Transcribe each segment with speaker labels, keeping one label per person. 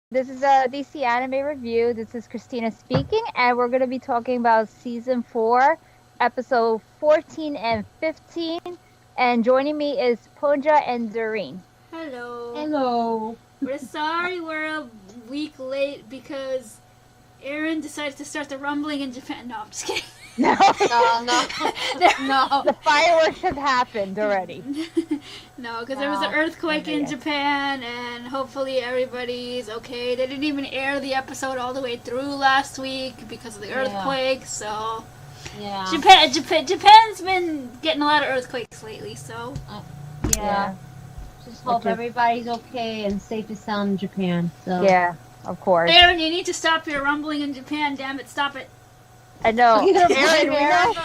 Speaker 1: This is a DC anime review. This is Christina speaking, and we're going to be talking about season 4, episode 14 and 15. And joining me is Punja and Doreen.
Speaker 2: Hello.
Speaker 3: Hello.
Speaker 2: We're sorry we're a week late because Eren decided to start the rumbling in Japan. No, I'm just kidding.
Speaker 1: No,
Speaker 3: No, no.
Speaker 1: the fireworks have happened already.
Speaker 2: No, because there was an earthquake in Japan, and hopefully everybody's okay. They didn't even air the episode all the way through last week because of the earthquake. So
Speaker 3: Yeah.
Speaker 2: Japan's been getting a lot of earthquakes lately. So
Speaker 3: Yeah. Just hope everybody's okay and safe and sound in Japan. So.
Speaker 1: Yeah, of course.
Speaker 2: Eren, you need to stop your rumbling in Japan. Damn it, stop it.
Speaker 1: I know.
Speaker 3: Either
Speaker 1: Aaron,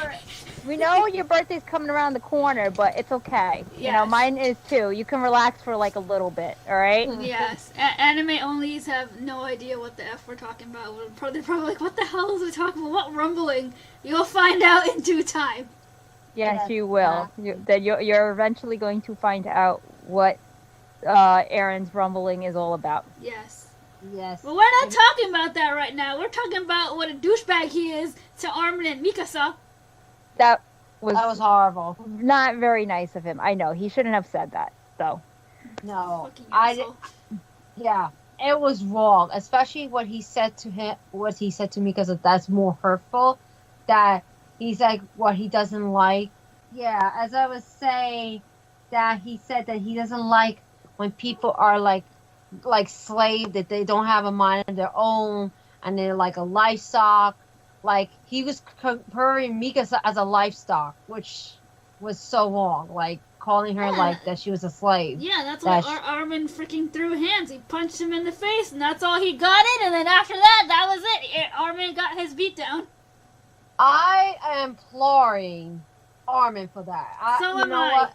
Speaker 1: we know your birthday's coming around the corner, but it's okay.
Speaker 2: Yes.
Speaker 1: You know, mine is too. You can relax for like a little bit, all right?
Speaker 2: Yes, anime onlys have no idea what the F we're talking about. They're probably like, what the hell is we talking about? What rumbling? You'll find out in due time.
Speaker 1: Yes, you will. You're eventually going to find out what Aaron's rumbling is all about.
Speaker 2: Yes.
Speaker 3: Yes.
Speaker 2: But we're not talking about that right now. We're talking about what a douchebag he is to Armin and Mikasa.
Speaker 1: That
Speaker 3: That was horrible.
Speaker 1: not very nice of him. I know. He shouldn't have said that, though.
Speaker 3: No.
Speaker 2: Fucking
Speaker 3: I
Speaker 2: asshole.
Speaker 3: yeah. It was wrong, especially what he said to him. What he said to me, because that's more hurtful. That he's like what he doesn't like. Yeah, as I was saying, that he said that he doesn't like when people are like slave, that they don't have a mind of their own and they're like a livestock. Like he was comparing Mikasa as a livestock, which was so wrong. Like calling her like that she was a slave.
Speaker 2: Yeah, that's why Armin freaking threw hands. He punched him in the face, and that's all he got it. And then after that, that was it. Armin got his beat down.
Speaker 3: I am imploring Armin for that.
Speaker 2: So
Speaker 3: you
Speaker 2: am
Speaker 3: know
Speaker 2: I.
Speaker 3: what?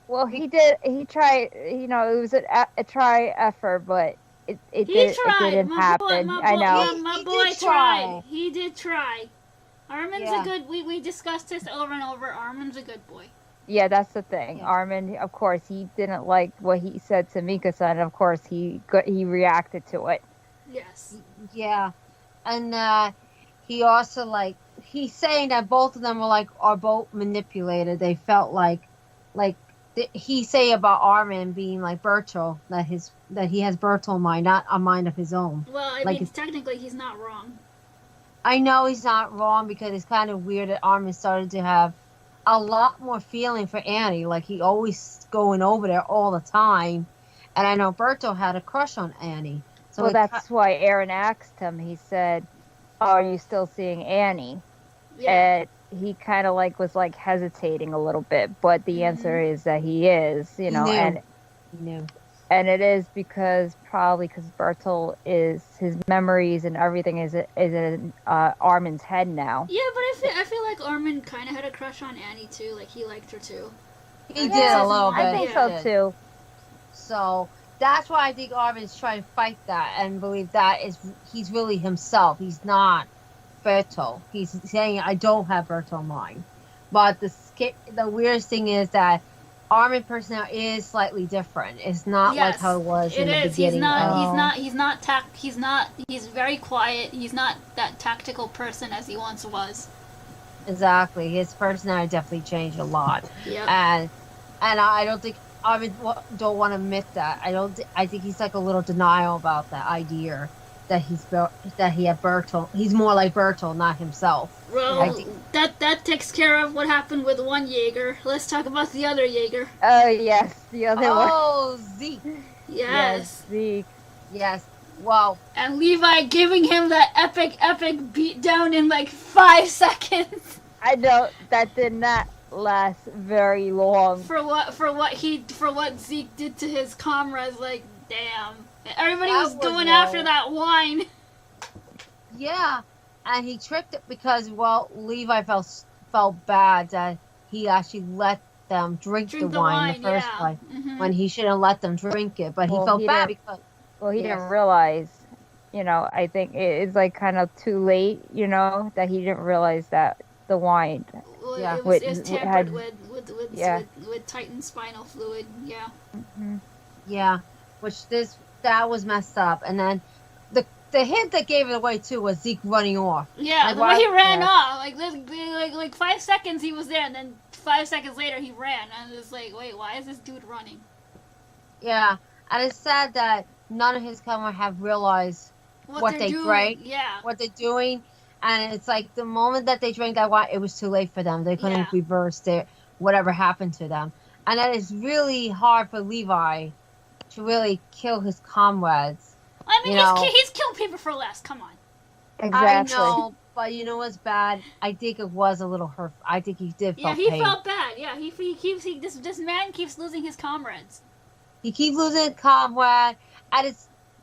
Speaker 1: Well, he did. He tried. You know, it was a try effort, but it didn't happen. I know.
Speaker 2: My
Speaker 3: He
Speaker 2: boy
Speaker 3: did
Speaker 2: tried.
Speaker 3: try.
Speaker 2: He did try. Armin's
Speaker 3: Yeah.
Speaker 2: a good. We discussed this over and over. Armin's a good boy.
Speaker 1: Yeah, that's the thing.
Speaker 3: Yeah.
Speaker 1: Armin, of course, he didn't like what he said to Mikasa, and of course, he reacted to it.
Speaker 2: Yes.
Speaker 3: Yeah, and he also he's saying that both of them are both manipulated. They felt like he say about Armin being like Berto, that he has Berto mind, not a mind of his own.
Speaker 2: Well, I
Speaker 3: Like
Speaker 2: mean, technically, he's not wrong.
Speaker 3: I know he's not wrong, because it's kind of weird that Armin started to have a lot more feeling for Annie. Like he always going over there all the time, and I know Berto had a crush on Annie. So
Speaker 1: Well, that's why Eren asked him. He said, "Are you still seeing Annie?"
Speaker 2: Yeah.
Speaker 1: And he kind of was hesitating a little bit, but the answer is that he is. You know,
Speaker 3: knew.
Speaker 1: and it is probably because Bertolt is his memories and everything is in Armin's head now.
Speaker 2: Yeah, but I feel like Armin kind of had a crush on Annie too. Like he liked her too.
Speaker 3: He
Speaker 1: Yeah,
Speaker 3: did a little bit.
Speaker 1: I think so too.
Speaker 3: So that's why I think Armin's trying to fight that and believe that he's really himself. He's not Berto. He's saying, I don't have Berto mind. But the weirdest thing is that Armin personality is slightly different. It's not like how it was in the beginning.
Speaker 2: He's very quiet. He's not that tactical person as he once was.
Speaker 3: Exactly. His personality definitely changed a lot.
Speaker 2: Yep.
Speaker 3: And I don't think Armin don't want to admit that. I think he's like a little denial about that idea that he had Bertolt. He's more like Bertolt, not himself.
Speaker 2: Well, that takes care of what happened with one Yeager. Let's talk about the other Yeager.
Speaker 1: Oh yes, the other one.
Speaker 3: Oh, Zeke.
Speaker 2: Yes.
Speaker 1: Zeke.
Speaker 3: Yes. Wow.
Speaker 2: And Levi giving him that epic beat down in like 5 seconds.
Speaker 1: I know that did not last very long.
Speaker 2: For what Zeke did to his comrades, like damn. Everybody was going after that wine.
Speaker 3: Yeah, and he tricked it because Levi felt bad that he actually let them drink the wine in the first place when he shouldn't let them drink it. But he felt bad because
Speaker 1: he didn't realize. You know, I think it's like kind of too late. You know, that he didn't realize that the wine.
Speaker 2: Well,
Speaker 3: Yeah.
Speaker 2: it was tampered with Titan spinal fluid. Yeah.
Speaker 1: Mm-hmm.
Speaker 3: Yeah, that was messed up. And then the hint that gave it away too was Zeke running off.
Speaker 2: Yeah,
Speaker 3: like,
Speaker 2: the way he ran
Speaker 1: yeah.
Speaker 2: off, like 5 seconds he was there, and then 5 seconds later he ran, and it's like, wait, why is this dude running?
Speaker 3: Yeah, and it's sad that none of his camera have realized what they drank, what they're doing, and it's like the moment that they drank that wine, it was too late for them. They couldn't reverse their whatever happened to them, and that is really hard for Levi to really kill his comrades.
Speaker 2: I mean, he's killed people for less. Come on.
Speaker 1: Exactly.
Speaker 3: I know, but you know what's bad? I think it was a little hurtful. I think he did feel pain.
Speaker 2: Yeah, he felt bad. Yeah, this man keeps losing his comrades.
Speaker 3: He keeps losing his comrade, and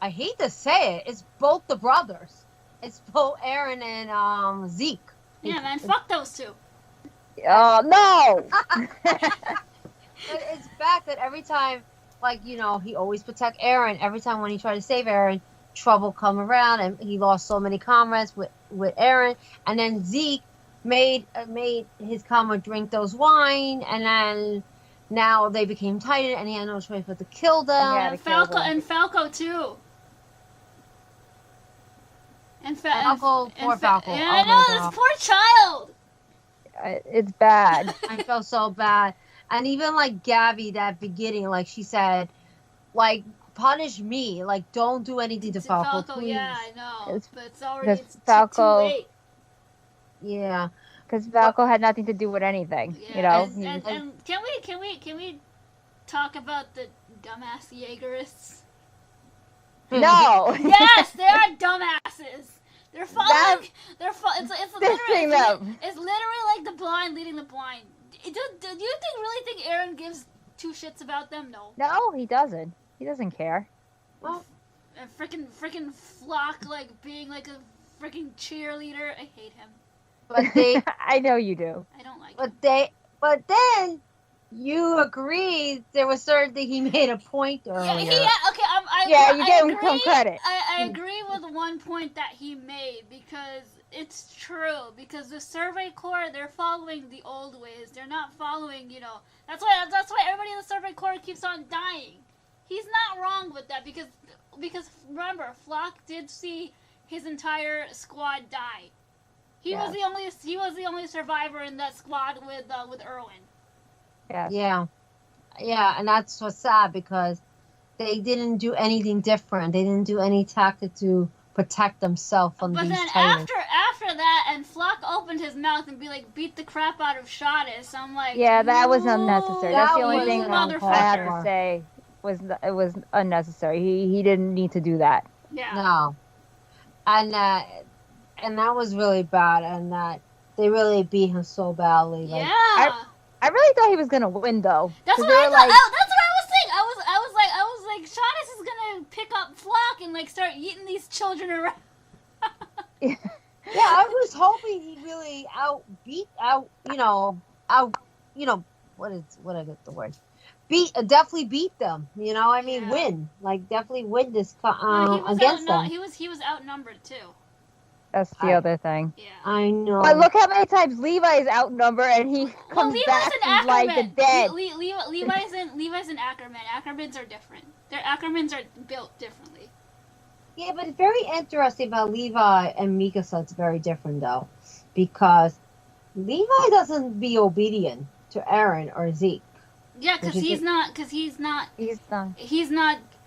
Speaker 3: I hate to say it, it's both the brothers. It's both Eren and Zeke.
Speaker 2: Yeah, man, fuck those two.
Speaker 1: Oh no!
Speaker 3: But it's bad that every time, like, you know, he always protect Eren. Every time when he tried to save Eren, trouble come around, and he lost so many comrades with Eren. And then Zeke made his comrade drink those wine, and then now they became titan, and he had no choice but to kill them.
Speaker 2: And Falco too.
Speaker 3: Falco.
Speaker 2: Yeah, I know, this poor child.
Speaker 1: It's bad.
Speaker 3: I felt so bad. And even like Gabby, that beginning, like she said, like, punish me, like, don't do anything to Falco, please.
Speaker 2: Yeah, I know, but it's already too late.
Speaker 3: Yeah,
Speaker 1: because Falco had nothing to do with anything.
Speaker 2: Yeah, you know. And can we talk about the dumbass Yeagerists?
Speaker 1: No.
Speaker 2: Yes, they are dumbasses. They're following. It's literally like the blind leading the blind. Do you really think Eren gives two shits about them? No.
Speaker 1: No, he doesn't. He doesn't care.
Speaker 3: Well,
Speaker 2: and freaking Flock, like, being like a freaking cheerleader. I hate him.
Speaker 3: But they.
Speaker 1: I know you do.
Speaker 2: I don't like
Speaker 3: him. But then you agreed there was certain thing he made a point earlier.
Speaker 1: You gave him some credit.
Speaker 2: I agree with one point that he made, because it's true. Because the Survey Corps, they're following the old ways. They're not following, you know. That's why everybody in the Survey Corps keeps on dying. He's not wrong with that, because remember, Flock did see his entire squad die. He was the only survivor in that squad with Erwin.
Speaker 1: Yes.
Speaker 3: Yeah, and that's what's sad, because they didn't do anything different. They didn't do any tactic to protect themselves from these titans.
Speaker 2: But then after that, and Flock opened his mouth and beat the crap out of Shottis. I'm like,
Speaker 1: yeah, that was unnecessary. That's the only thing I have to say. It was unnecessary. He didn't need to do that.
Speaker 2: Yeah.
Speaker 3: No. And that was really bad, and that they really beat him so badly. Like,
Speaker 2: yeah.
Speaker 1: I really thought he was gonna win, though.
Speaker 2: That's what I thought. That's what I was thinking. I was like, Shottis is gonna pick up Flock and like start eating these children around.
Speaker 3: Yeah, I was hoping he really definitely beat them. You know, I mean, win, like, definitely win this against them.
Speaker 2: He was outnumbered too.
Speaker 1: That's the other thing.
Speaker 2: Yeah.
Speaker 3: I know.
Speaker 1: But look how many times Levi is outnumbered, and he comes back from, like, the dead.
Speaker 2: Levi's an Ackerman. Ackermans are different. Their Ackermans are built differently.
Speaker 3: Yeah, but it's very interesting about Levi and Mikasa. It's very different, though, because Levi doesn't be obedient to Eren or Zeke.
Speaker 2: Yeah, because he's not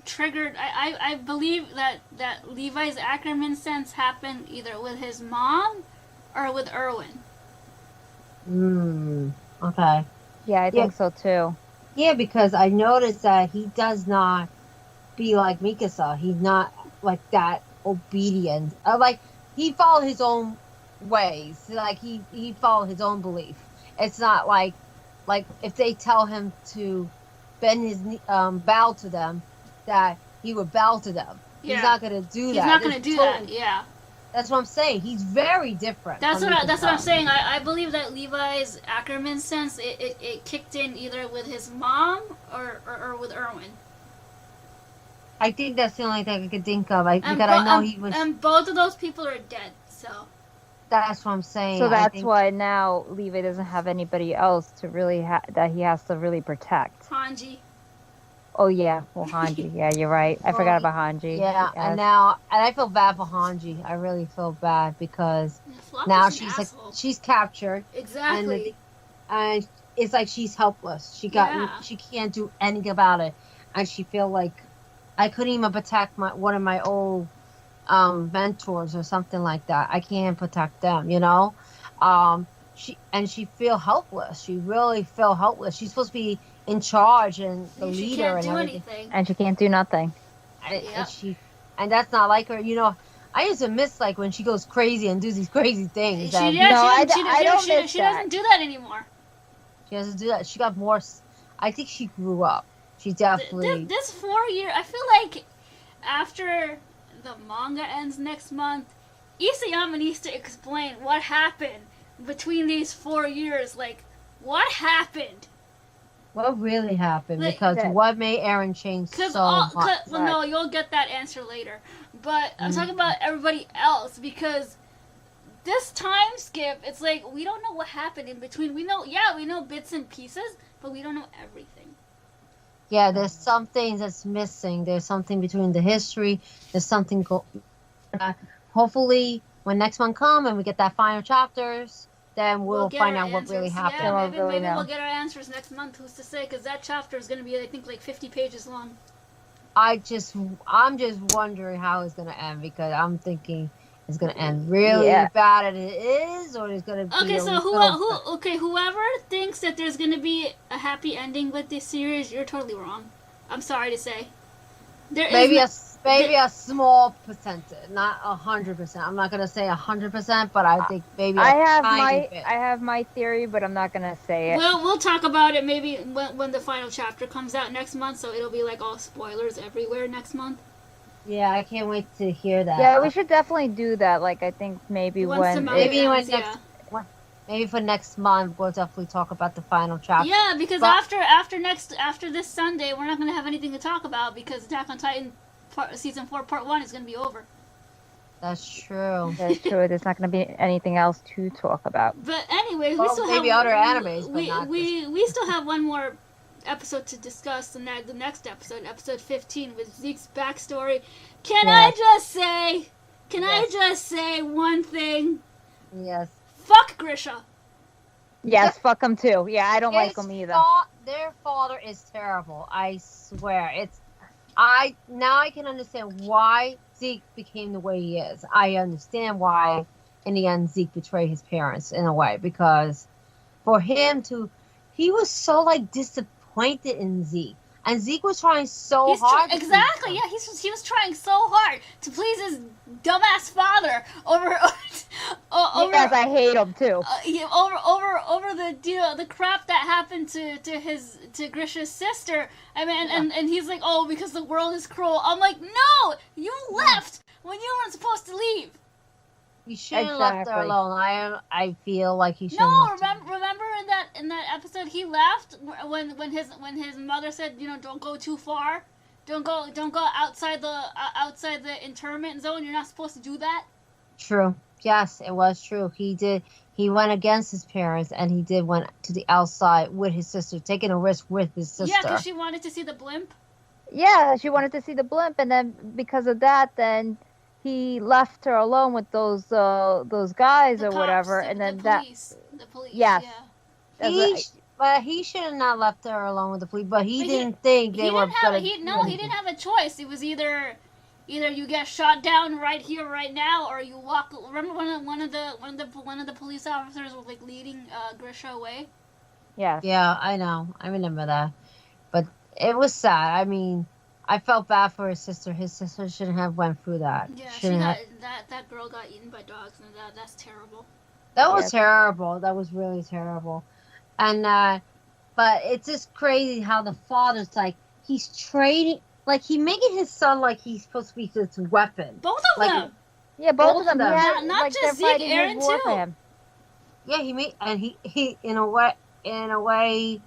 Speaker 2: triggered. I believe that Levi's Ackerman sense happened either with his mom or with Erwin.
Speaker 3: Okay.
Speaker 1: Yeah, I think so too.
Speaker 3: Yeah, because I noticed that he does not be like Mikasa. He's not like that obedient. Like, he followed his own ways. Like, he followed his own belief. It's not like if they tell him to bend his bow to them, that he would bow to them. Yeah. He's not gonna do that.
Speaker 2: He's not gonna do that. Yeah.
Speaker 3: That's what I'm saying. He's very different.
Speaker 2: That's what I'm saying. I believe that Levi's Ackerman sense it kicked in either with his mom or with Erwin.
Speaker 3: I think that's the only thing I could think of. And
Speaker 2: both of those people are dead. So.
Speaker 3: That's what I'm saying.
Speaker 1: So that's why now Levi doesn't have anybody else to really that he has to really protect.
Speaker 2: Hanji.
Speaker 1: Oh yeah, well Hanji. Yeah, you're right. I
Speaker 3: Well,
Speaker 1: forgot about Hanji.
Speaker 3: yeah,
Speaker 1: Yes.
Speaker 3: and I feel bad for Hanji. I really feel bad because now
Speaker 2: Flopper's an asshole.
Speaker 3: she's captured, and
Speaker 2: Exactly.
Speaker 3: and it's like she's helpless.
Speaker 2: Yeah.
Speaker 3: She can't do anything about it, and she feel like I couldn't even protect one of my old mentors or something like that. I can't protect them, you know. She feel helpless. She really feel helpless. She's supposed to be in charge and the
Speaker 2: She
Speaker 3: leader
Speaker 2: can't
Speaker 3: and
Speaker 2: do
Speaker 3: everything,
Speaker 2: anything.
Speaker 1: And she can't do nothing.
Speaker 3: and
Speaker 2: Yep.
Speaker 3: and that's not like her. You know, I used to miss like when she goes crazy and does these crazy things.
Speaker 2: She,
Speaker 3: And
Speaker 2: yeah,
Speaker 1: No,
Speaker 2: she,
Speaker 1: I
Speaker 2: doesn't,
Speaker 1: I don't miss
Speaker 2: she
Speaker 1: that.
Speaker 2: doesn't do that anymore.
Speaker 3: she doesn't do that. She got more. I think she grew up. She definitely.
Speaker 2: This 4 year, I feel like after the manga ends next month, Isayama needs to explain what happened between these 4 years. Like, what happened?
Speaker 3: What really happened?
Speaker 2: Like,
Speaker 3: Because
Speaker 1: that-
Speaker 3: what made Eren change
Speaker 2: Because
Speaker 3: so much?
Speaker 2: well, no, you'll get that answer later. But I'm
Speaker 3: Mm.
Speaker 2: talking about everybody else because this time skip, it's like we don't know what happened in between. We know bits and pieces, but we don't know everything.
Speaker 3: Yeah, there's some things that's missing. There's something between the history. There's something. Hopefully, when next one comes and we get that final chapters, then we'll
Speaker 2: get
Speaker 3: find
Speaker 2: our
Speaker 3: out what really
Speaker 2: answers.
Speaker 3: happened.
Speaker 2: Yeah,
Speaker 1: Then we'll
Speaker 2: maybe,
Speaker 1: really
Speaker 2: maybe
Speaker 1: know.
Speaker 2: we'll get our answers next month. Who's to say? Because that chapter is going to be, I think, like 50 pages long.
Speaker 3: I'm just wondering how it's gonna end because I'm thinking it's gonna end really
Speaker 1: Yeah.
Speaker 3: bad as it is, or it's gonna be
Speaker 2: Okay,
Speaker 3: a
Speaker 2: so
Speaker 3: little
Speaker 2: whoever thinks that there's going to be a happy ending with this series, you're totally wrong. I'm sorry to say. There is
Speaker 3: maybe
Speaker 2: no-
Speaker 3: a small percentage, not 100%. I'm not gonna say 100%, but I think maybe a
Speaker 1: I have
Speaker 3: tiny bit.
Speaker 1: I have my theory, but I'm not gonna say it.
Speaker 2: We'll talk about it maybe when the final chapter comes out next month, so it'll be like all spoilers everywhere next month.
Speaker 3: Yeah, I can't wait to hear that.
Speaker 1: Yeah, we should definitely do that. Like I think maybe
Speaker 2: Once the
Speaker 1: when
Speaker 2: manga
Speaker 3: maybe when
Speaker 2: ends,
Speaker 3: next- maybe for next month we'll definitely talk about the final chapter.
Speaker 2: Yeah, because
Speaker 3: But-
Speaker 2: after this Sunday, we're not going to have anything to talk about because Attack on Titan season 4 part 1 is going to be over.
Speaker 3: That's true.
Speaker 1: that's true. There's not gonna be anything else to talk about.
Speaker 2: But anyways, we
Speaker 3: Well,
Speaker 2: still
Speaker 3: maybe
Speaker 2: have
Speaker 3: other animes, but
Speaker 2: we,
Speaker 3: not
Speaker 2: we still have one more episode to discuss. The next episode 15, with Zeke's backstory. Can
Speaker 3: Yeah.
Speaker 2: I just say? Can I
Speaker 3: Yes.
Speaker 2: just say one thing?
Speaker 3: Yes.
Speaker 2: Fuck Grisha.
Speaker 1: Yes, fuck them too. Yeah, I don't like
Speaker 3: His
Speaker 1: them either.
Speaker 3: Their father is terrible. I swear. I can understand why Zeke became the way he is. I understand why in the end Zeke betrayed his parents in a way because for him he was so like disappointed in Zeke. And Zeke was trying so hard. to please
Speaker 2: Exactly.
Speaker 3: him.
Speaker 2: Yeah, he was trying so hard to please his dumbass father over
Speaker 1: Yes, I hate them too.
Speaker 2: over the crap that happened to Grisha's sister. I mean, and he's like, oh, because the world is cruel. I'm like, no, you left when you weren't supposed to leave.
Speaker 3: He shouldn't have left her
Speaker 1: Exactly.
Speaker 3: alone. I feel like he shouldn't.
Speaker 2: No,
Speaker 3: have left her.
Speaker 2: remember in that episode he left when his mother said, you know, don't go too far, don't go outside the internment zone. You're not supposed to do that.
Speaker 3: True. Yes, it was true. He did. He went against his parents, and he did went to the outside with his sister, taking a risk with his sister.
Speaker 2: Yeah, because she wanted to see the blimp.
Speaker 1: Yeah, she wanted to see the blimp, and then because of that, then he left her alone with those guys
Speaker 2: The
Speaker 1: or
Speaker 2: cops,
Speaker 1: whatever,
Speaker 2: the,
Speaker 1: and then
Speaker 2: the
Speaker 1: that.
Speaker 2: police, the police.
Speaker 1: Yes.
Speaker 2: Yeah.
Speaker 1: That's
Speaker 3: He,
Speaker 1: what
Speaker 3: but he should have not left her alone with the police. But he
Speaker 2: But
Speaker 3: didn't think
Speaker 2: He
Speaker 3: they were
Speaker 2: didn't have
Speaker 3: gonna.
Speaker 2: he
Speaker 3: do
Speaker 2: no he
Speaker 3: anything.
Speaker 2: didn't have a choice. It was either you get shot down right here right now, or you walk. Remember one of the police officers was like leading Grisha away.
Speaker 1: yes.
Speaker 3: Yeah, I know. I remember that. But it was sad. I mean, I felt bad for his sister. His sister shouldn't have went through that.
Speaker 2: Yeah, she
Speaker 3: Shouldn't
Speaker 2: got
Speaker 3: have.
Speaker 2: that girl got eaten by dogs, and that's terrible.
Speaker 3: That was
Speaker 1: Yes.
Speaker 3: terrible. That was really terrible. And but it's just crazy how the father's like he's trading, like he making his son like he's supposed to be this weapon.
Speaker 2: Both of
Speaker 3: Like,
Speaker 2: them.
Speaker 1: Yeah, both
Speaker 3: Both
Speaker 1: of them.
Speaker 3: of them.
Speaker 1: Yeah,
Speaker 2: Not
Speaker 1: like
Speaker 2: just
Speaker 1: they're
Speaker 2: Zeke,
Speaker 1: fighting his
Speaker 2: Eren
Speaker 1: war
Speaker 2: too.
Speaker 1: for him.
Speaker 3: Yeah, he in a way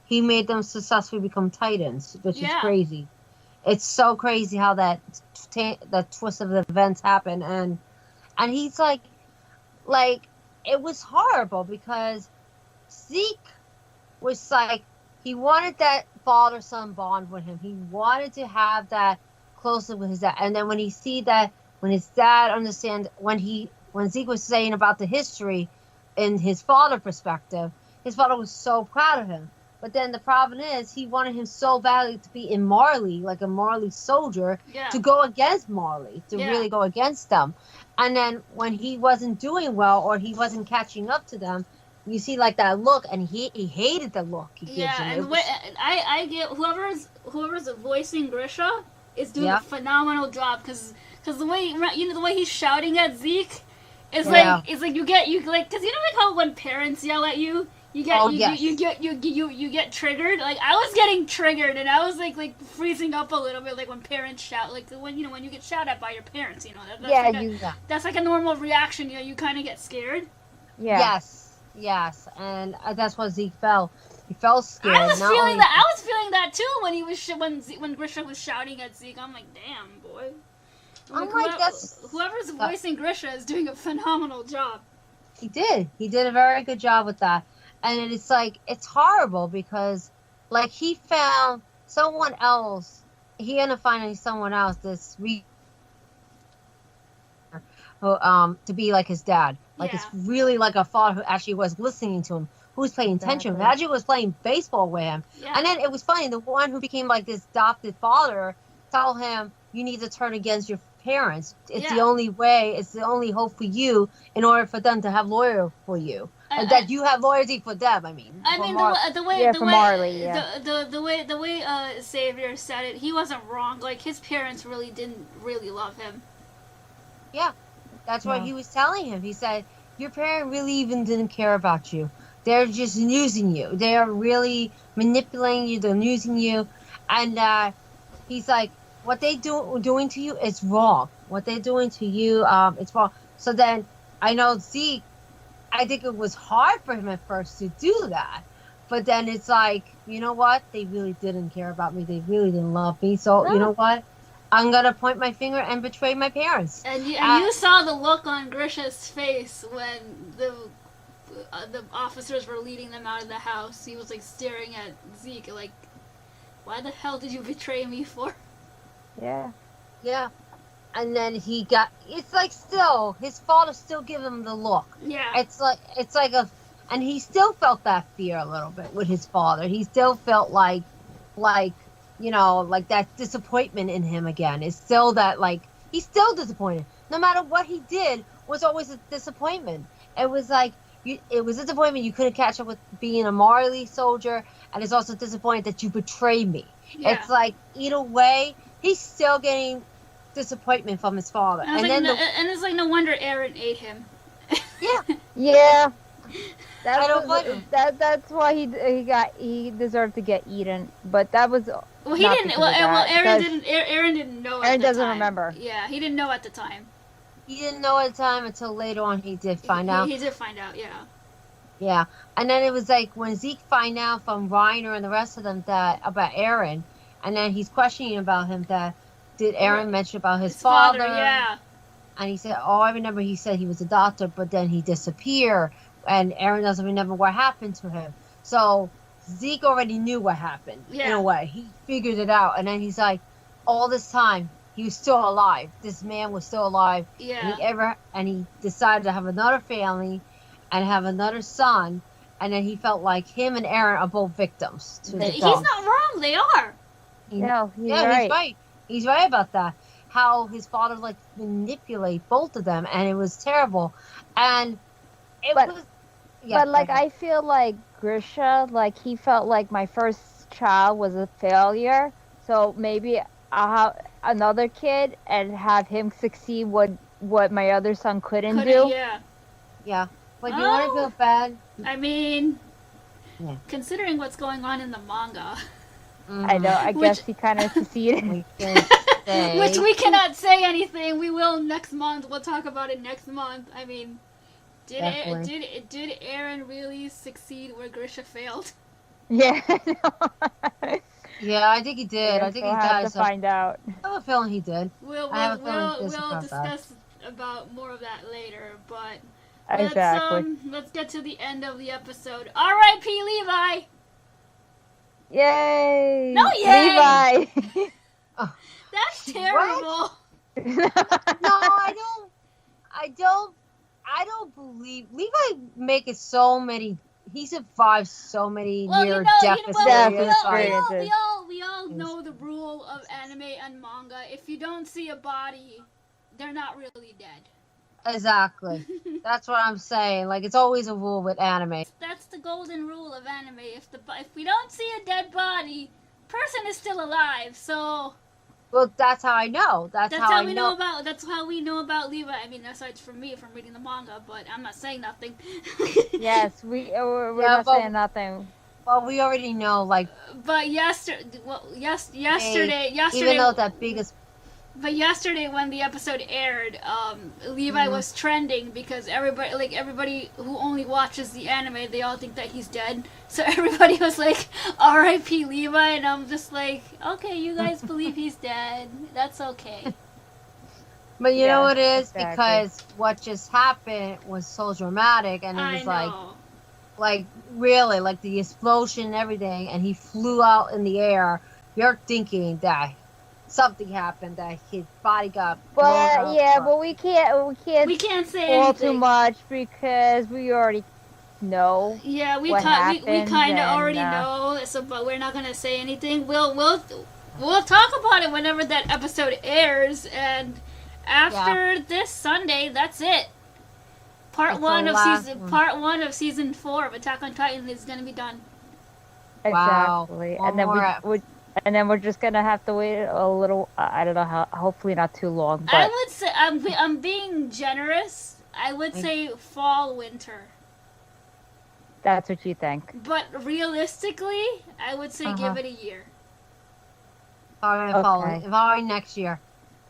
Speaker 3: he made them successfully become titans, which is
Speaker 2: Yeah.
Speaker 3: crazy. It's so crazy how that twist of the events happened, and he's like it was horrible because Zeke was like he wanted that father-son bond with him. He wanted to have that closeness with his dad. And then when he see that, when his dad understand, when Zeke was saying about the history in his father perspective, his father was so proud of him. But then the problem is, he wanted him so badly to be in Marley, like a Marley soldier, to go against Marley, to really go against them. And then when he wasn't doing well, or he wasn't catching up to them, you see like that look, and he hated the look he gives him.
Speaker 2: And I get whoever's voicing Grisha is doing a phenomenal job, because the way the way he's shouting at Zeke is like you get because you know like how when parents yell at you. You get triggered. Like I was getting triggered, and I was like freezing up a little bit, like when parents shout, like when you get shouted at by your parents, that's like a normal reaction. You kind of get scared.
Speaker 1: Yeah.
Speaker 3: Yes, and that's what Zeke felt. He felt scared.
Speaker 2: I was feeling that. I was feeling that too when he was when Grisha was shouting at Zeke. I'm like, damn boy. Whoever's voicing Grisha is doing a phenomenal job.
Speaker 3: He did. He did a very good job with that. And it's like, it's horrible because, like, he found someone else. He ended up finding someone else, to be like his dad. Like, it's really like a father who actually was listening to him, who was paying attention. Magic was playing baseball with him. Yeah. And then it was funny, the one who became like this adopted father told him, you need to turn against your parents. It's the only way, it's the only hope for you in order for them to have loyalty for you. That you have loyalty for them. The
Speaker 2: way Xavier said it, he wasn't wrong. Like his parents really didn't love him.
Speaker 3: Yeah, that's what he was telling him. He said, your parents really even didn't care about you. They're just using you. They are really manipulating you. They're using you, and he's like, what they doing to you is wrong. What they're doing to you, it's wrong. So then I know Zeke. I think it was hard for him at first to do that. But then it's like, you know what? They really didn't care about me. They really didn't love me. So, you know what? I'm going to point my finger and betray my parents.
Speaker 2: And you saw the look on Grisha's face when the officers were leading them out of the house. He was, like, staring at Zeke, like, why the hell did you betray me for?
Speaker 1: Yeah.
Speaker 3: Yeah. And then it's like still, his father still gives him the look.
Speaker 2: Yeah.
Speaker 3: It's like and he still felt that fear a little bit with his father. He still felt like that disappointment in him again. It's still that, like, he's still disappointed. No matter what he did, was always a disappointment. It was like, it was a disappointment you couldn't catch up with being a Marley soldier, and it's also disappointed that you betrayed me. Yeah. It's like, either way, he's still getting disappointment from his father, and
Speaker 2: it's like no wonder Eren ate him.
Speaker 1: Yeah. That's why he deserved to get eaten, but that was
Speaker 2: Eren didn't know.
Speaker 1: Eren doesn't remember.
Speaker 2: Yeah, he didn't know at the time.
Speaker 3: He didn't know at the time until later on. He did find out.
Speaker 2: He did find out. Yeah.
Speaker 3: Yeah, and then it was like when Zeke find out from Reiner and the rest of them about Eren, and then he's questioning about him that. Did Eren mention about his father?
Speaker 2: Yeah.
Speaker 3: And he said, I remember he said he was a doctor, but then he disappeared. And Eren doesn't remember what happened to him. So Zeke already knew what happened, in a way. He figured it out. And then he's like, all this time, he was still alive. This man was still alive.
Speaker 2: Yeah.
Speaker 3: And he decided to have another family and have another son. And then he felt like him and Eren are both victims.
Speaker 2: He's not wrong. They are.
Speaker 1: He's right.
Speaker 3: He's right. He's right about that. How his father manipulate both of them, and it was terrible. And
Speaker 1: I feel like Grisha, like he felt like my first child was a failure, so maybe I'll have another kid and have him succeed what my other son couldn't do.
Speaker 3: Yeah. But you want to feel bad?
Speaker 2: I mean, considering what's going on in the manga.
Speaker 1: Mm-hmm. I know. I guess he kind of succeeded.
Speaker 2: Which we cannot say anything. We will next month. We'll talk about it next month. I mean, did Eren really succeed where Grisha failed?
Speaker 1: Yeah.
Speaker 3: Yeah, I think he did. I think he does.
Speaker 1: We'll have to find out.
Speaker 3: I have a feeling he did.
Speaker 2: We'll discuss about more of that later. But
Speaker 1: exactly.
Speaker 2: Let's get to the end of the episode. R.I.P. Levi.
Speaker 1: Yay!
Speaker 2: No, yay!
Speaker 1: Levi!
Speaker 2: That's terrible.
Speaker 3: No, I don't believe Levi making so many. He survived so many
Speaker 2: Well,
Speaker 3: near death
Speaker 1: well,
Speaker 3: experiences.
Speaker 2: we all know the rule of anime and manga. If you don't see a body, they're not really dead.
Speaker 3: Exactly. That's what I'm saying. Like, it's always a rule with anime.
Speaker 2: That's the golden rule of anime. If we don't see a dead body, person is still alive. So
Speaker 3: Well, that's how I know. That's how I know.
Speaker 2: That's how we know about Levi. I mean, aside from me from reading the manga, but I'm not saying nothing.
Speaker 1: Yes, we're not saying nothing.
Speaker 3: Well, we already know, like.
Speaker 2: But yesterday,
Speaker 3: Even though that biggest.
Speaker 2: But yesterday when the episode aired, Levi was trending because everybody who only watches the anime, they all think that he's dead. So everybody was like, R.I.P. Levi, and I'm just like, okay, you guys believe he's dead. That's okay.
Speaker 3: But you know what it is?
Speaker 1: Exactly.
Speaker 3: Because what just happened was so dramatic, and it was like really, like the explosion and everything, and he flew out in the air. You're thinking that something happened, that his body got blown
Speaker 1: But
Speaker 3: up,
Speaker 1: yeah,
Speaker 3: but
Speaker 1: but we can't
Speaker 2: say
Speaker 1: spoil
Speaker 2: anything.
Speaker 1: too much because we already know.
Speaker 2: Yeah, we
Speaker 1: what
Speaker 2: kind
Speaker 1: happened,
Speaker 2: of already
Speaker 1: and,
Speaker 2: know. So, but we're not gonna say anything. We'll talk about it whenever that episode airs, and after this Sunday, that's it. Part one of season 4 of Attack on Titan is gonna be done.
Speaker 1: Exactly,
Speaker 3: Wow.
Speaker 1: and then we're just gonna have to wait a little. I don't know how. Hopefully not too long. But
Speaker 2: I would say I'm being generous. I would say fall, winter.
Speaker 1: that's what you think.
Speaker 2: But realistically, I would say give it a year.
Speaker 3: Probably next year.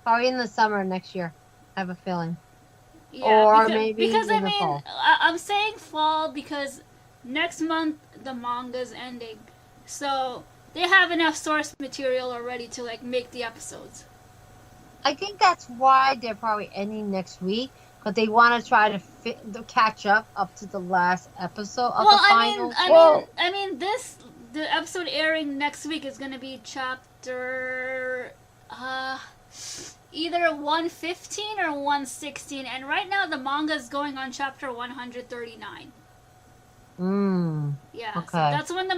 Speaker 3: Probably in the summer next year. I have a feeling.
Speaker 2: Yeah,
Speaker 3: Or maybe
Speaker 2: because
Speaker 3: in the fall.
Speaker 2: I'm saying fall because next month the manga's ending, so they have enough source material already to like make the episodes.
Speaker 3: I think that's why they're probably ending next week, but they want to try to catch up to the last episode of the final.
Speaker 2: I mean, the episode airing next week is gonna be chapter either 115 or 116, and right now the manga is going on chapter 139. Yeah.
Speaker 3: Okay.
Speaker 2: So that's when the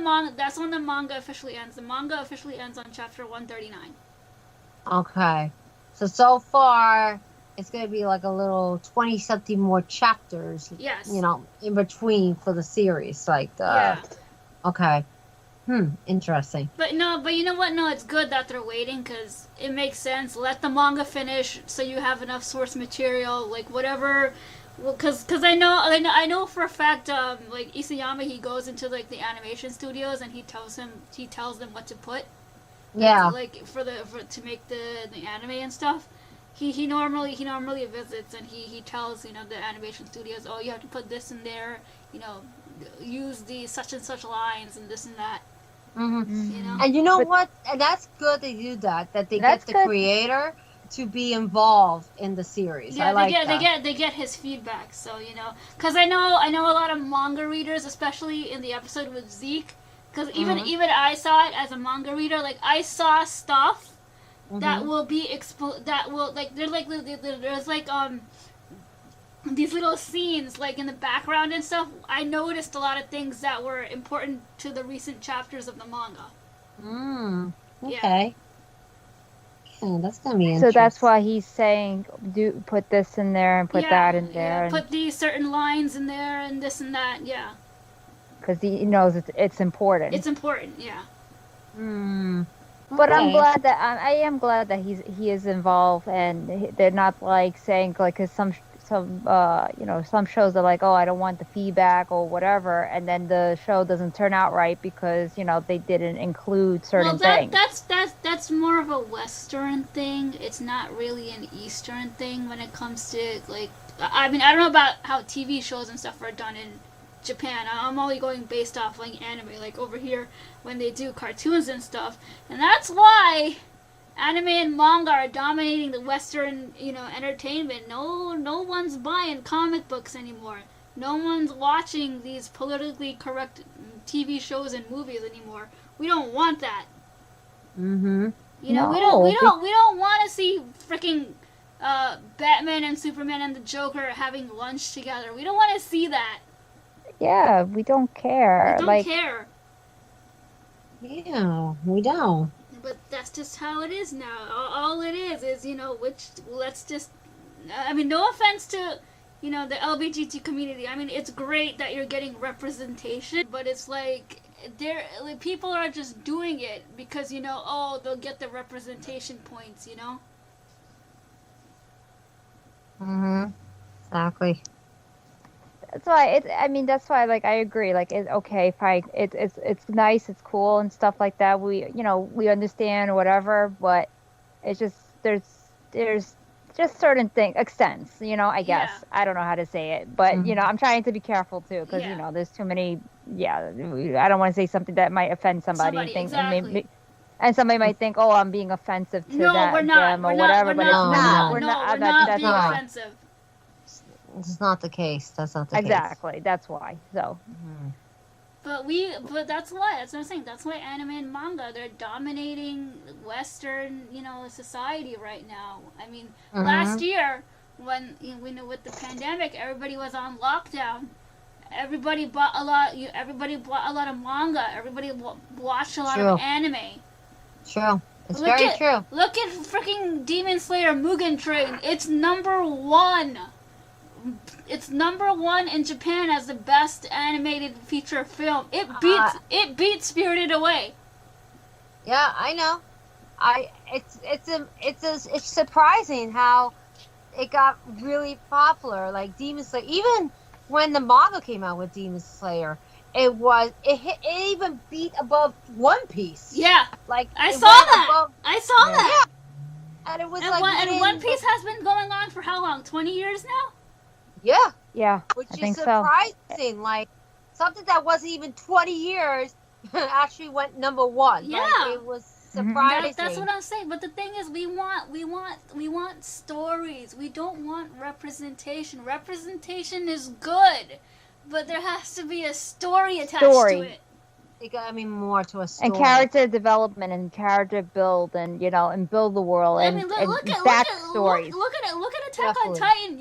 Speaker 2: manga officially ends. The manga officially ends on chapter 139.
Speaker 3: Okay. So far, it's going to be like a little 20-something more chapters.
Speaker 2: Yes.
Speaker 3: You know, in between for the series. Okay. Interesting.
Speaker 2: But you know what? No, it's good that they're waiting because it makes sense. Let the manga finish so you have enough source material, like whatever. Well, cause I know for a fact, like Isayama, he goes into like the animation studios and he tells them what to put.
Speaker 3: Yeah.
Speaker 2: Like to make the anime and stuff. He normally visits and he tells the animation studios, oh, you have to put this in there, use the such and such lines and this and that.
Speaker 3: Mm-hmm. And you know what? And that's good they do that. That they get the creator to be involved in the series.
Speaker 2: Yeah,
Speaker 3: I
Speaker 2: they get his feedback. So because I know a lot of manga readers, especially in the episode with Zeke. Because even I saw it as a manga reader. Like I saw stuff that will be there's like these little scenes like in the background and stuff. I noticed a lot of things that were important to the recent chapters of the manga.
Speaker 3: Okay. Yeah, that's gonna be interesting.
Speaker 1: So that's why he's saying, put this in there and put that in there.
Speaker 2: Yeah, put these certain lines in there and this and that. Yeah.
Speaker 1: Because he knows it's important.
Speaker 2: It's important. Yeah.
Speaker 1: But I'm glad that I am glad that he is involved, and they're not like saying like, cause some shows are like, oh, I don't want the feedback or whatever, and then the show doesn't turn out right because they didn't include certain things.
Speaker 2: That's more of a Western thing. It's not really an Eastern thing when it comes to like. I mean, I don't know about how TV shows and stuff are done in Japan. I'm only going based off like anime, like over here when they do cartoons and stuff, and that's why anime and manga are dominating the Western, entertainment. No one's buying comic books anymore. No one's watching these politically correct TV shows and movies anymore. We don't want that.
Speaker 3: Mm-hmm.
Speaker 2: You know,
Speaker 1: No,
Speaker 2: we don't want to see freaking Batman and Superman and the Joker having lunch together. We don't want to see that.
Speaker 1: Yeah, we don't care.
Speaker 2: We don't
Speaker 1: Like,
Speaker 2: care.
Speaker 3: Yeah, we don't.
Speaker 2: But that's just how it is now. All it is you know, let's just. I mean, no offense to, you know, the LGBT community. I mean, it's great that you're getting representation, but it's like people are just doing it because, you know, oh, they'll get the representation points, you know.
Speaker 3: Mm-hmm. Exactly.
Speaker 1: that's why I mean, that's why, like, I agree. Like, okay, fine. It's nice, it's cool, and stuff like that. We understand or whatever, but it's just there's just certain things, extents. I guess
Speaker 2: Yeah.
Speaker 1: I don't know how to say it, but
Speaker 3: Mhm.
Speaker 1: I'm trying to be careful too, because
Speaker 2: Yeah.
Speaker 1: there's too many. Yeah, I don't want to say something that might offend somebody, and think,
Speaker 2: Exactly.
Speaker 1: and somebody might think, oh, I'm being offensive to
Speaker 2: No,
Speaker 1: that
Speaker 2: we're not.
Speaker 1: them or
Speaker 2: We're
Speaker 1: whatever,
Speaker 2: not.
Speaker 1: but
Speaker 2: We're
Speaker 1: it's
Speaker 2: not.
Speaker 1: not.
Speaker 3: No.
Speaker 1: We're not.
Speaker 2: We're not
Speaker 1: That's
Speaker 2: being
Speaker 3: not.
Speaker 2: offensive.
Speaker 3: It's not the case. That's not the case.
Speaker 1: exactly. That's why. So
Speaker 3: Mhm.
Speaker 2: But that's why. That's what I'm saying. That's why anime and manga, they're dominating Western, society right now. I mean, last year when with the pandemic, everybody was on lockdown. Everybody bought a lot. Everybody bought a lot of manga. Everybody watched a lot
Speaker 3: True.
Speaker 2: of anime.
Speaker 3: True. It's
Speaker 2: Look
Speaker 3: very
Speaker 2: at-
Speaker 3: true.
Speaker 2: Look at freaking Demon Slayer Mugen Train. It's #1. It's #1 in Japan as the best animated feature film. It beats Spirited Away.
Speaker 3: Yeah, I know. It's surprising how it got really popular. Like Demon Slayer, even when the manga came out with Demon Slayer, it even beat above One Piece.
Speaker 2: Yeah,
Speaker 3: Like
Speaker 2: I
Speaker 3: it
Speaker 2: saw
Speaker 3: went
Speaker 2: that.
Speaker 3: above-
Speaker 2: I saw that.
Speaker 3: and it was
Speaker 2: And,
Speaker 3: like
Speaker 2: One Piece has been going on for how long? 20 years now?
Speaker 3: Yeah,
Speaker 1: yeah,
Speaker 3: which
Speaker 1: I
Speaker 3: is
Speaker 1: think so.
Speaker 3: surprising. Like something that wasn't even 20 years actually went #1.
Speaker 2: Yeah.
Speaker 3: Like, it was surprising.
Speaker 2: That's what I'm saying. But the thing is, we want stories. We don't want representation. Representation is good, but there has to be a story attached to it.
Speaker 3: It got more to a story.
Speaker 1: And character development and character build, and and build the world,
Speaker 2: I
Speaker 1: and,
Speaker 2: mean,
Speaker 1: and
Speaker 2: look at
Speaker 1: backstories.
Speaker 2: Look at it. Look at Attack
Speaker 3: Definitely.
Speaker 2: on Titan.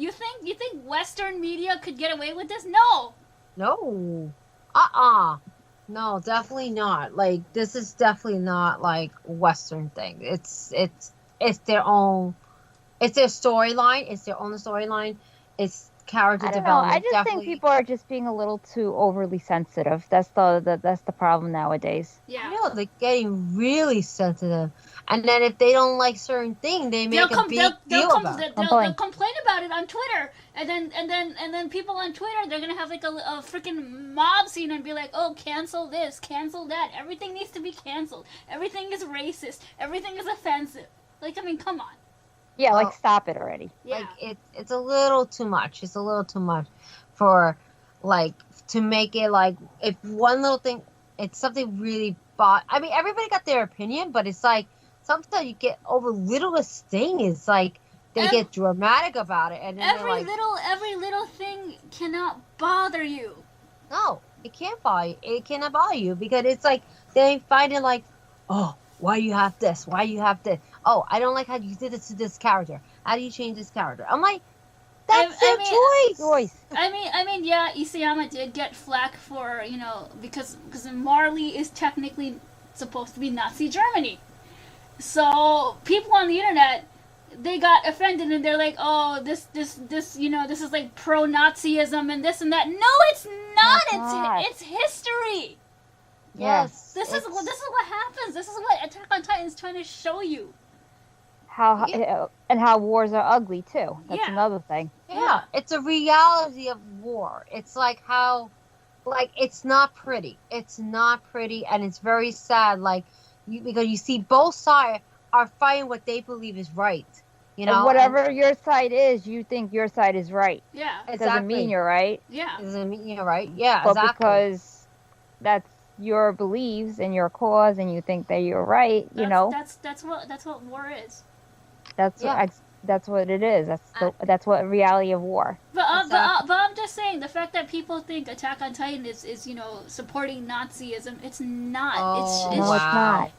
Speaker 2: You think Western media could get away with this? No.
Speaker 3: No. No, definitely not. Like this is definitely not like a Western thing. It's their own. It's their storyline. It's their own storyline. It's character
Speaker 1: I don't know.
Speaker 3: development.
Speaker 1: I just
Speaker 3: definitely.
Speaker 1: think people are just being a little too overly sensitive. That's the problem nowadays.
Speaker 3: I
Speaker 2: Yeah.
Speaker 3: know they're getting really sensitive, and then if they don't like certain thing, they make a big deal about it.
Speaker 2: They'll complain about it on Twitter, and then people on Twitter, they're gonna have like a freaking mob scene and be like, oh, cancel this, cancel that. Everything needs to be canceled. Everything is racist. Everything is offensive. Like, I mean, come on.
Speaker 1: Yeah,
Speaker 3: Well,
Speaker 1: like stop it already.
Speaker 2: Yeah.
Speaker 3: Like it's a little too much. It's a little too much for like to make it like if one little thing, it's something really. I mean, everybody got their opinion, but it's like sometimes you get over littlest thing. It's like they get dramatic about it, and then
Speaker 2: Every
Speaker 3: they're like,
Speaker 2: every little thing cannot bother you.
Speaker 3: no, it can't buy you. It cannot buy you because it's like they find it like, oh, why you have this? Why you have this? Oh, I don't like how you did this to this character. How do you change this character? I'm like, that's their choice.
Speaker 2: I mean, yeah, Isayama did get flack for, because Marley is technically supposed to be Nazi Germany. So people on the internet, they got offended and they're like, oh, this is like pro-Nazism and this and that. No, it's not. It's history.
Speaker 3: Yes.
Speaker 2: This is what happens. This is what Attack on Titan is trying to show you.
Speaker 1: And how wars are ugly too. That's
Speaker 2: Yeah.
Speaker 1: another thing.
Speaker 3: Yeah, it's a reality of war. It's like how, like, it's not pretty. It's not pretty, and it's very sad. Like, because you see both sides are fighting what they believe is right.
Speaker 1: And whatever your side is, you think your side is right.
Speaker 2: Yeah.
Speaker 1: It doesn't mean you're right.
Speaker 2: Yeah.
Speaker 3: Doesn't mean you're right. Yeah,
Speaker 1: But
Speaker 3: exactly.
Speaker 1: because that's your beliefs and your cause, and you think that you're right,
Speaker 2: That's what war is.
Speaker 1: that's what it is. That's what reality of war.
Speaker 2: But I'm just saying, the fact that people think Attack on Titan is supporting Nazism, it's not.
Speaker 3: Oh,
Speaker 1: No,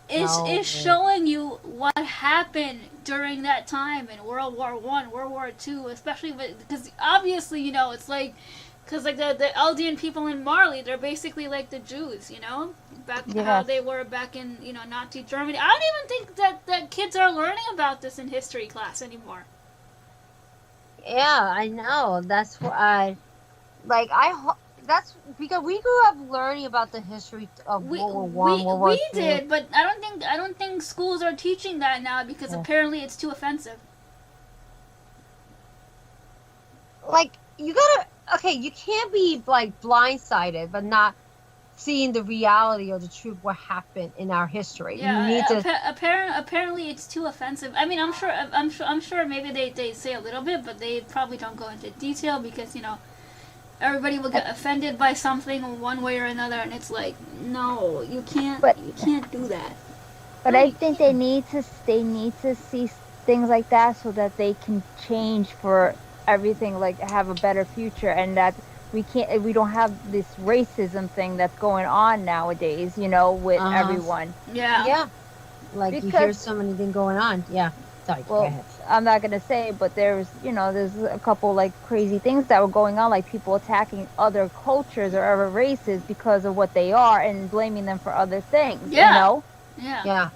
Speaker 1: it's not.
Speaker 2: It's showing you what happened during that time in World War One, World War Two, especially because obviously it's like. Because, like, the Eldian people in Marley, they're basically like the Jews, Back how they were back in, Nazi Germany. I don't even think that kids are learning about this in history class anymore.
Speaker 3: Yeah, I know. That's why that's because we grew up learning about the history of World War One, World War
Speaker 2: We
Speaker 3: Two.
Speaker 2: did, but I don't think schools are teaching that now because apparently it's too offensive.
Speaker 3: Like, you can't be, like, blindsided but not seeing the reality or the truth what happened in our history.
Speaker 2: Yeah,
Speaker 3: you need to.
Speaker 2: Apparently it's too offensive. I mean, I'm sure maybe they say a little bit, but they probably don't go into detail because everybody will get offended by something one way or another, and it's like, no, you can't do that.
Speaker 1: But I think they need to see things like that so that they can change for everything, like have a better future, and that we don't have this racism thing that's going on nowadays, with everyone.
Speaker 2: Yeah.
Speaker 3: Like, you hear so many things going on. Yeah. Sorry, go ahead.
Speaker 1: I'm not gonna say, but there's a couple like crazy things that were going on, like people attacking other cultures or other races because of what they are and blaming them for other things.
Speaker 2: Yeah.
Speaker 3: Yeah.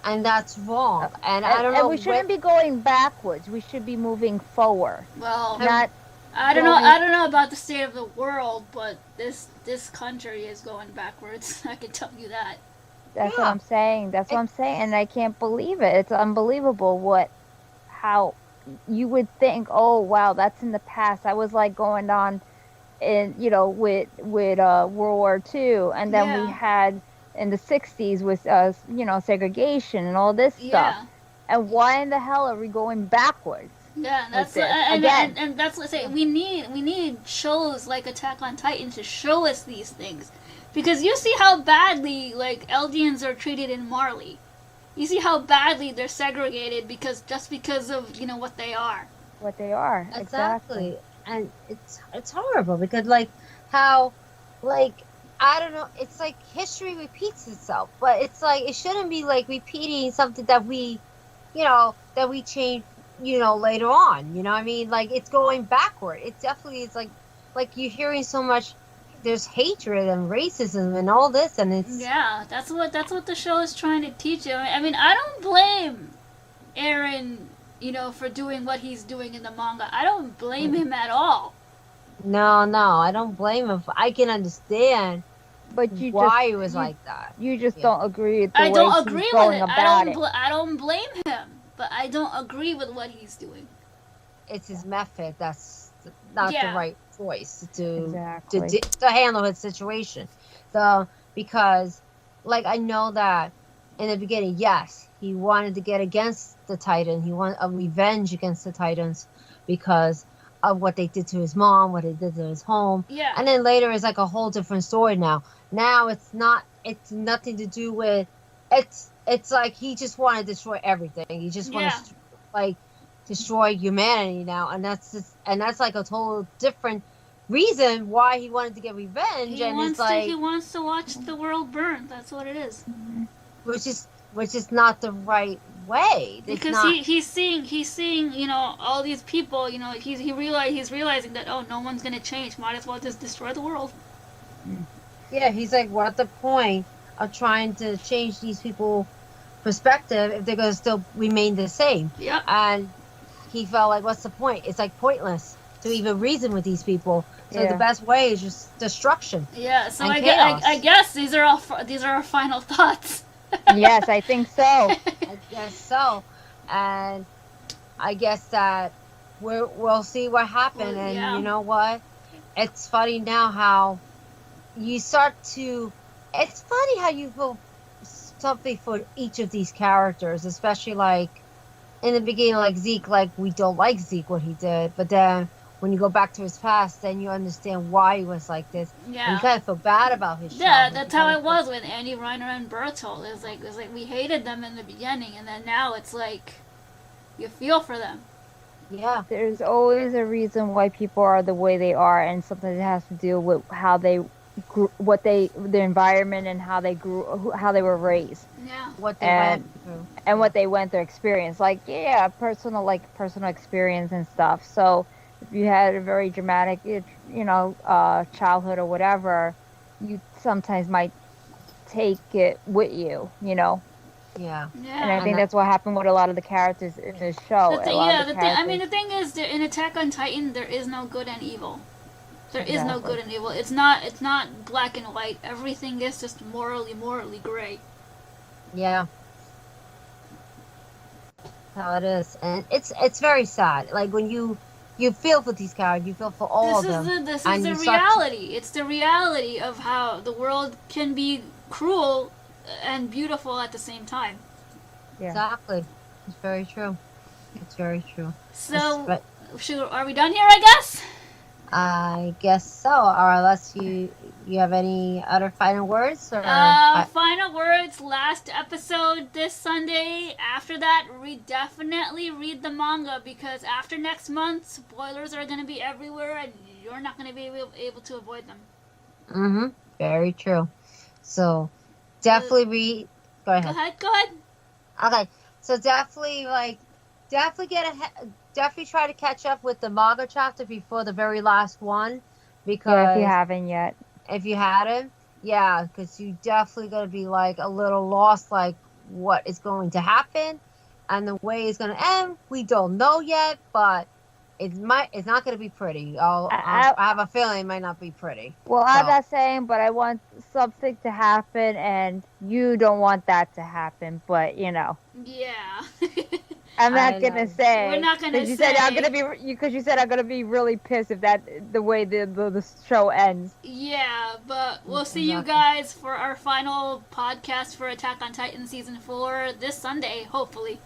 Speaker 3: And that's wrong. And I don't know.
Speaker 1: And we shouldn't be going backwards. We should be moving forward.
Speaker 2: Well,
Speaker 1: not.
Speaker 2: I don't know about the state of the world, but this country is going backwards. I can tell you that.
Speaker 1: That's what I'm saying. And I can't believe it. It's unbelievable how you would think, oh wow, that's in the past. I was like going on in with World War II, and then we had in the 60s with segregation and all this stuff. And why in the hell are we going backwards?
Speaker 2: Yeah, that's and that's what I say. We need shows like Attack on Titan to show us these things, because you see how badly like Eldians are treated in Marley. You see how badly they're segregated because of what they are.
Speaker 1: What they are exactly.
Speaker 3: And it's horrible because like how like. I don't know. It's like history repeats itself, but it's like it shouldn't be like repeating something that we change, later on. You know what I mean? Like, it's going backward. It definitely is like you're hearing so much. There's hatred and racism and all this, and it's
Speaker 2: that's what the show is trying to teach you. I mean, I don't blame Eren, for doing what he's doing in the manga. I don't blame him at all.
Speaker 3: No, I don't blame him. I can understand,
Speaker 1: but
Speaker 3: why he was like that.
Speaker 1: You just don't agree with the
Speaker 2: I
Speaker 1: way
Speaker 2: don't
Speaker 1: he's
Speaker 2: agree
Speaker 1: going
Speaker 2: with it.
Speaker 1: about it.
Speaker 2: I don't blame him, but I don't agree with what he's doing.
Speaker 3: It's his method that's not the right choice to handle his situation. So because, like, I know that in the beginning, yes, he wanted to get against the Titan. He wanted a revenge against the Titans because of what they did to his mom, what they did to his home.
Speaker 2: Yeah.
Speaker 3: And then later it's like a whole different story now. Now it's nothing to do with, it's like he just wanted to destroy everything. He just wants to destroy humanity now, and that's like a total different reason why he wanted to get revenge.
Speaker 2: He wants to watch the world burn. That's what it is.
Speaker 3: Which is not the right way.
Speaker 2: Because he's seeing all these people. He's realizing that no one's gonna change. Might as well just destroy the world.
Speaker 3: Yeah, he's like, what the point of trying to change these people's perspective if they're gonna still remain the same?
Speaker 2: Yeah.
Speaker 3: And he felt like, what's the point? It's like pointless to even reason with these people. So the best way is just destruction.
Speaker 2: Yeah. So I guess these are our final thoughts.
Speaker 1: Yes, I think so.
Speaker 3: I guess so. And I guess that we'll see what happens. And you know what? It's funny now how you start to... It's funny how you feel something for each of these characters, especially like in the beginning, like Zeke, like we don't like Zeke, what he did. But then when you go back to his past, then you understand why he was like this. Yeah. And you kind of feel bad about his childhood.
Speaker 2: That's how it was with Andy, Reiner, and Bertolt. It was like we hated them in the beginning, and then now it's like you feel for them.
Speaker 3: Yeah.
Speaker 1: There's always a reason why people are the way they are, and sometimes it has to do with how they grew, the environment, and how they grew, how they were raised,
Speaker 2: Yeah.
Speaker 3: What they
Speaker 1: and
Speaker 3: went through.
Speaker 1: and
Speaker 3: Yeah.
Speaker 1: what they went through, experience. Like, yeah, personal experience and stuff. So if you had a very dramatic, childhood or whatever, you sometimes might take it with you,
Speaker 3: Yeah.
Speaker 1: And I
Speaker 2: Yeah.
Speaker 1: think
Speaker 3: And
Speaker 1: that's what happened with a lot of the characters in this show. A lot of the
Speaker 2: The thing. I mean,
Speaker 1: characters,
Speaker 2: the thing is, that in Attack on Titan, there is no good and evil. There is no
Speaker 1: exactly.
Speaker 2: good and evil. It's not black and white. Everything is just morally gray.
Speaker 3: yeah, how it is, and it's very sad. Like when you feel for these characters, you feel for all of them,
Speaker 2: This is
Speaker 3: and
Speaker 2: the
Speaker 3: you start to,
Speaker 2: reality. It's the reality of how the world can be cruel and beautiful at the same time.
Speaker 1: Yeah.
Speaker 3: exactly. It's very true. It's very true.
Speaker 2: So,
Speaker 3: But
Speaker 2: are we done here? I guess.
Speaker 3: I guess so. Or unless you have any other final words, or
Speaker 2: Final words. Last episode this Sunday. After that, definitely read the manga because after next month, spoilers are going to be everywhere, and you're not going to be able to avoid them.
Speaker 3: mm-hmm, very true. So definitely read. Go
Speaker 2: Go
Speaker 3: ahead.
Speaker 2: ahead. Go ahead.
Speaker 3: Okay, so definitely definitely try to catch up with the manga chapter before the very last one,
Speaker 1: Yeah, if you
Speaker 3: because
Speaker 1: haven't yet.
Speaker 3: if you hadn't, yeah, because you definitely gonna be like a little lost, like what is going to happen, and the way it's gonna end. We don't know yet, but it's not gonna be pretty. I have a feeling it might not be pretty.
Speaker 1: Well,
Speaker 3: So
Speaker 1: I'm not saying, but I want something to happen, and you don't want that to happen. But
Speaker 2: Yeah.
Speaker 1: I'm
Speaker 3: I
Speaker 1: not gonna
Speaker 3: know.
Speaker 1: say.
Speaker 2: We're not gonna
Speaker 1: Because you said I'm
Speaker 2: say.
Speaker 1: gonna be because you said I'm gonna be really pissed if that the way the show ends.
Speaker 2: Yeah, but we'll see you
Speaker 3: Exactly.
Speaker 2: guys for our final podcast for Attack on Titan season 4 this Sunday, hopefully.